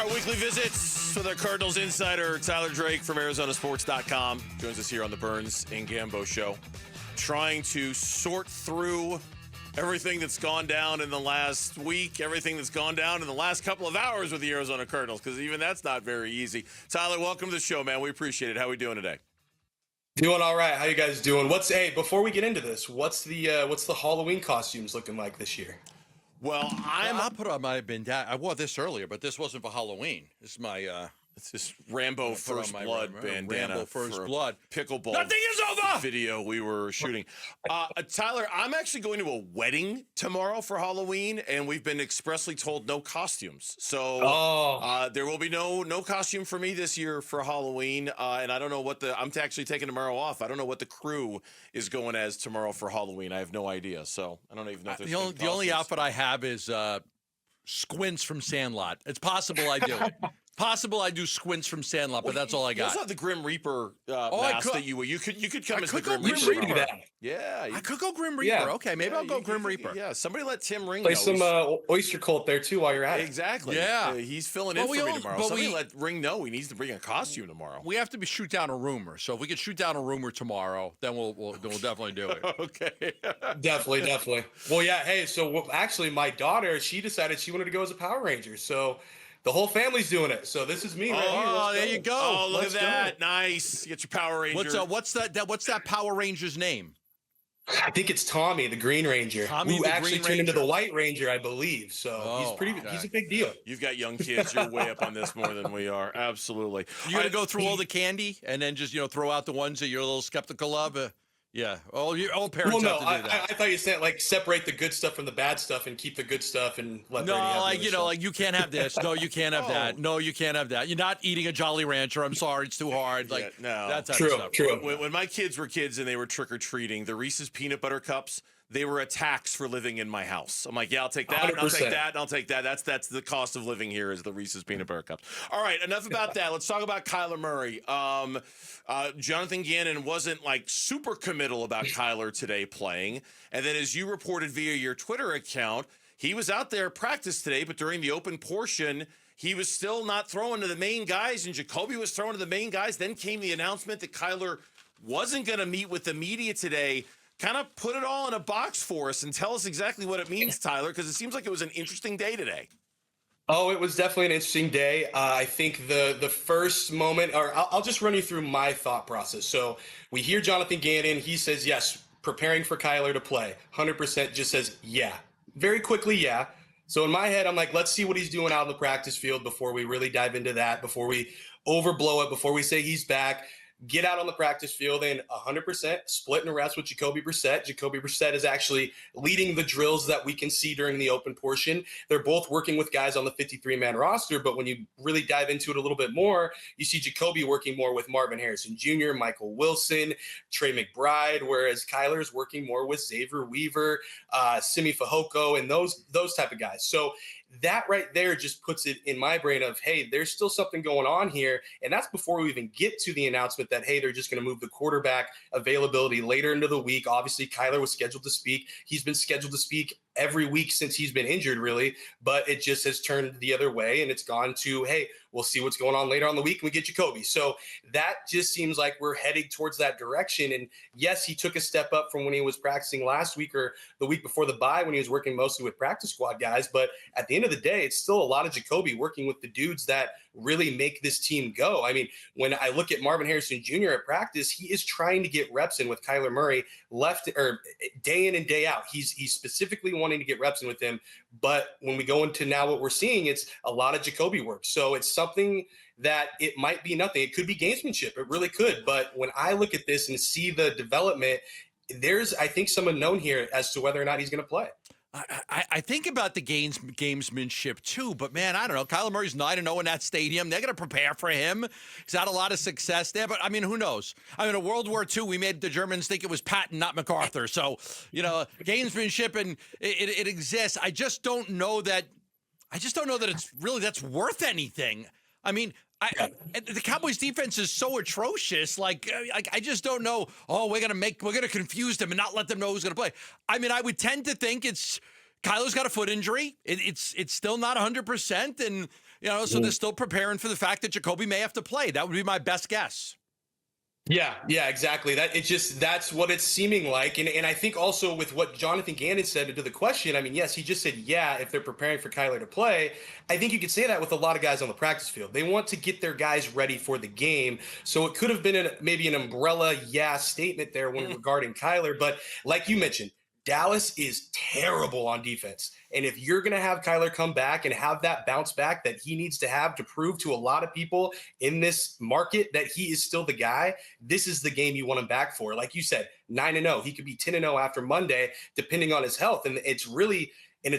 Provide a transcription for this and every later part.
Our weekly visits with our Cardinals insider, Tyler Drake from ArizonaSports.com, joins us here on the Burns Gambo Show, trying to sort through everything that's gone down in the last week, everything that's gone down in the last couple of hours with the Arizona Cardinals, because even that's not very easy. Tyler, welcome to the show, man. We appreciate it. How are we doing today? Doing all right. How you guys doing? Before we get into this, what's the Halloween costumes looking like this year? Well, I'll put on my bandana. I wore this earlier, but this wasn't for Halloween. This is my it's this Rambo First Blood bandana. Rambo First Blood. Pickleball. Nothing is over! Video we were shooting. Tyler, I'm actually going to a wedding tomorrow for Halloween, and we've been expressly told no costumes. So there will be no costume for me this year for Halloween. And I don't know I'm actually taking tomorrow off. I don't know what the crew is going as tomorrow for Halloween. I have no idea. So I don't even know if there's the only outfit I have is Squints from Sandlot. It's possible I do it. Possible I do Squints from Sandlot, but that's all I got. You also have the Grim Reaper mask that you wear. You could come as the Grim Grim Reaper. Reaper. Yeah. I could go Grim Reaper. Yeah. Okay, maybe I'll go Grim Reaper. Yeah, somebody let Tim Ring Play know. some Oyster Cult there too while you're at it. Exactly. Yeah. He's filling in for me tomorrow. Somebody let Ring know he needs to bring a costume tomorrow. We have to shoot down a rumor. So if we could shoot down a rumor tomorrow, then we'll definitely do it. Okay. Definitely. Well, yeah. Hey, so actually, my daughter, she decided she wanted to go as a Power Ranger. So the whole family's doing it. So this is me right here. Oh, there you go. Oh, look at that. Nice. Get your Power Ranger. What's that Power Ranger's name? I think it's Tommy, the Green Ranger, who actually turned into the White Ranger, I believe. So he's a big deal. You've got young kids. You're way up on this more than we are. Absolutely. You got to go through all the candy and then just throw out the ones that you're a little skeptical of. Yeah, all parents have to do that. I thought you said separate the good stuff from the bad stuff and keep the good stuff and let Bernie have the other stuff. you can't have this. No, you can't have that. No, you can't have that. You're not eating a Jolly Rancher. I'm sorry, it's too hard. No, that's true. When my kids were kids and they were trick or treating, the Reese's peanut butter cups, they were a tax for living in my house. I'm like, yeah, I'll take that, and I'll take that, and I'll take that. That's the cost of living here is the Reese's peanut butter cups. All right, enough about that. Let's talk about Kyler Murray. Jonathan Gannon wasn't super committal about Kyler today playing. And then as you reported via your Twitter account, he was out there practice today, but during the open portion, he was still not throwing to the main guys, and Jacoby was throwing to the main guys. Then came the announcement that Kyler wasn't going to meet with the media today. Kind of put it all in a box for us and tell us exactly what it means, Tyler, because it seems like it was an interesting day today. Oh, it was definitely an interesting day. I think the first moment, or I'll just run you through my thought process. So we hear Jonathan Gannon. He says, yes, preparing for Kyler to play. 100% just says, yeah. Very quickly, yeah. So in my head, I'm like, let's see what he's doing out on the practice field before we really dive into that, before we overblow it, before we say he's back. Get out on the practice field and 100% split and reps with Jacoby Brissett. Jacoby Brissett is actually leading the drills that we can see during the open portion. They're both working with guys on the 53-man roster, but when you really dive into it a little bit more, you see Jacoby working more with Marvin Harrison Jr., Michael Wilson, Trey McBride, whereas Kyler is working more with Xavier Weaver, Simi Fehoko, and those type of guys. So that right there just puts it in my brain of, hey, there's still something going on here. And that's before we even get to the announcement that, hey, they're just going to move the quarterback availability later into the week. Obviously, Kyler was scheduled to speak. He's been scheduled to speak every week since he's been injured, really. But it just has turned the other way, and it's gone to, hey, we'll see what's going on later on the week, and we get Jacoby. So that just seems like we're heading towards that direction. And yes, he took a step up from when he was practicing last week or the week before the bye when he was working mostly with practice squad guys. But at the end of the day, it's still a lot of Jacoby working with the dudes that really make this team go. I mean, when I look at Marvin Harrison Jr. at practice, he is trying to get reps in with Kyler Murray day in and day out. He's specifically wanting to get reps in with him. But when we go into now what we're seeing, it's a lot of Jacoby work. So it's something that it might be nothing. It could be gamesmanship. It really could. But when I look at this and see the development, there's, I think, some unknown here as to whether or not he's going to play. I think about the gamesmanship too, but man, I don't know. Kyler Murray's 9-0 in that stadium. They're going to prepare for him. He's had a lot of success there, but I mean, who knows? I mean, in World War II, we made the Germans think it was Patton, not MacArthur. So, gamesmanship and it exists. I just don't know that it's really that's worth anything. I mean, the Cowboys defense is so atrocious. I just don't know. Oh, we're gonna confuse them and not let them know who's gonna play. I mean, I would tend to think it's Kyler's got a foot injury. It's still not 100%, and So they're still preparing for the fact that Jacoby may have to play. That would be my best guess. Yeah, exactly. That's what it's seeming like. And I think also with what Jonathan Gannon said to the question, I mean, yes, he just said, yeah, if they're preparing for Kyler to play. I think you could say that with a lot of guys on the practice field. They want to get their guys ready for the game. So it could have been maybe an umbrella, statement there when regarding Kyler. But like you mentioned, Dallas is terrible on defense. And if you're going to have Kyler come back and have that bounce back that he needs to have to prove to a lot of people in this market that he is still the guy, this is the game you want him back for. Like you said, 9-0. He could be 10-0 after Monday, depending on his health. And it's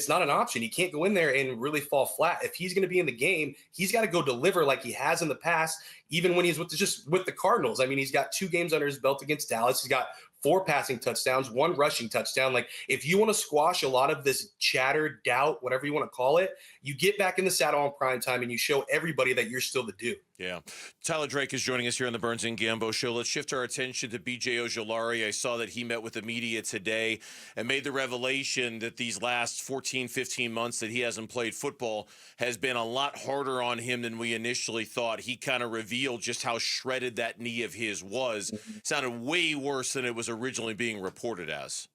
not an option. He can't go in there and really fall flat. If he's going to be in the game, he's got to go deliver like he has in the past, even when he's with the Cardinals. I mean, he's got 2 games under his belt against Dallas. He's got 4 passing touchdowns, 1 rushing touchdown. Like, if you want to squash a lot of this chatter, doubt, whatever you want to call it, you get back in the saddle on prime time and you show everybody that you're still the dude. Yeah. Tyler Drake is joining us here on the Burns Gambo show. Let's shift our attention to BJ Ojulari. I saw that he met with the media today and made the revelation that these last 14, 15 months that he hasn't played football has been a lot harder on him than we initially thought. He kind of revealed just how shredded that knee of his was. Sounded way worse than it was originally being reported as.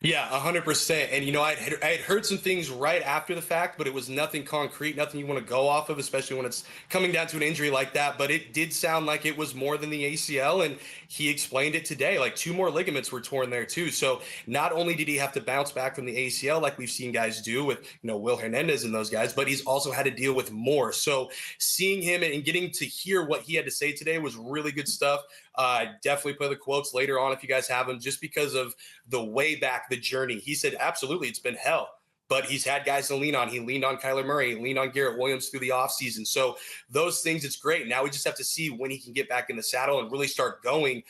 Yeah, 100%. And, I had heard some things right after the fact, but it was nothing concrete, nothing you want to go off of, especially when it's coming down to an injury like that. But it did sound like it was more than the ACL, and he explained it today. Like, 2 more ligaments were torn there, too. So not only did he have to bounce back from the ACL like we've seen guys do with, Will Hernandez and those guys, but he's also had to deal with more. So seeing him and getting to hear what he had to say today was really good stuff. Definitely play the quotes later on if you guys have them, just because of the way back, the journey. He said, absolutely, it's been hell, but he's had guys to lean on. He leaned on Kyler Murray, he leaned on Garrett Williams through the offseason. So those things, it's great. Now we just have to see when he can get back in the saddle and really start going.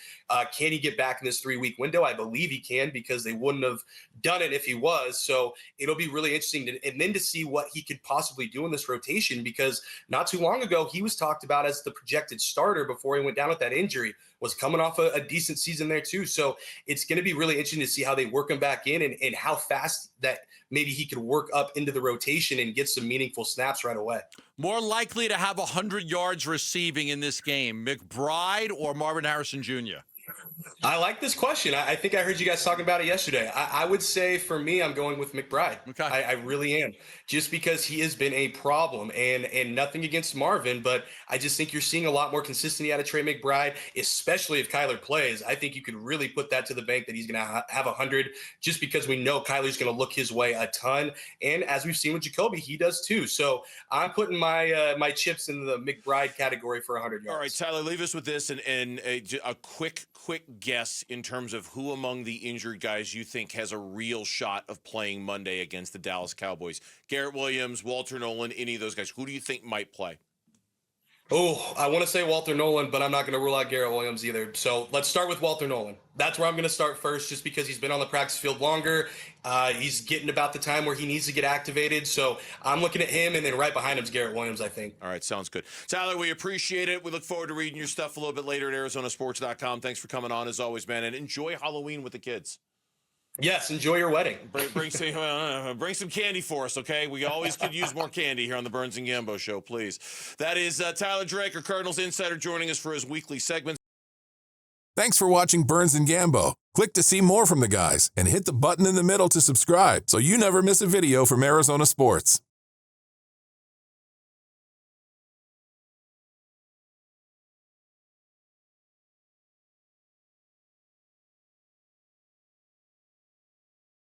Can he get back in this 3-week window? I believe he can, because they wouldn't have done it if he was. So it'll be really interesting and then to see what he could possibly do in this rotation, because not too long ago, he was talked about as the projected starter before he went down with that injury. Was coming off a decent season there too. So it's going to be really interesting to see how they work him back in and how fast that maybe he could work up into the rotation and get some meaningful snaps right away. More likely to have 100 yards receiving in this game, McBride or Marvin Harrison Jr.? I like this question. I think I heard you guys talking about it yesterday. I would say for me, I'm going with McBride. Okay. I really am, just because he has been a problem, and nothing against Marvin, but I just think you're seeing a lot more consistency out of Trey McBride, especially if Kyler plays. I think you could really put that to the bank that he's going to have 100, just because we know Kyler's going to look his way a ton. And as we've seen with Jacoby, he does too. So I'm putting my chips in the McBride category for 100 yards. All right, Tyler, leave us with this and a quick guess in terms of who among the injured guys you think has a real shot of playing Monday against the Dallas Cowboys. Garrett Williams, Walter Nolan, any of those guys. Who do you think might play? Oh, I want to say Walter Nolan, but I'm not going to rule out Garrett Williams either. So let's start with Walter Nolan. That's where I'm going to start first, just because he's been on the practice field longer. He's getting about the time where he needs to get activated. So I'm looking at him, and then right behind him is Garrett Williams, I think. All right, sounds good. Tyler, we appreciate it. We look forward to reading your stuff a little bit later at ArizonaSports.com. Thanks for coming on, as always, man, and enjoy Halloween with the kids. Yes, enjoy your wedding. Bring some candy for us, okay? We always could use more candy here on the Burns and Gambo show, please. That is Tyler Drake, our Cardinals insider, joining us for his weekly segment. Thanks for watching Burns and Gambo. Click to see more from the guys and hit the button in the middle to subscribe so you never miss a video from Arizona Sports.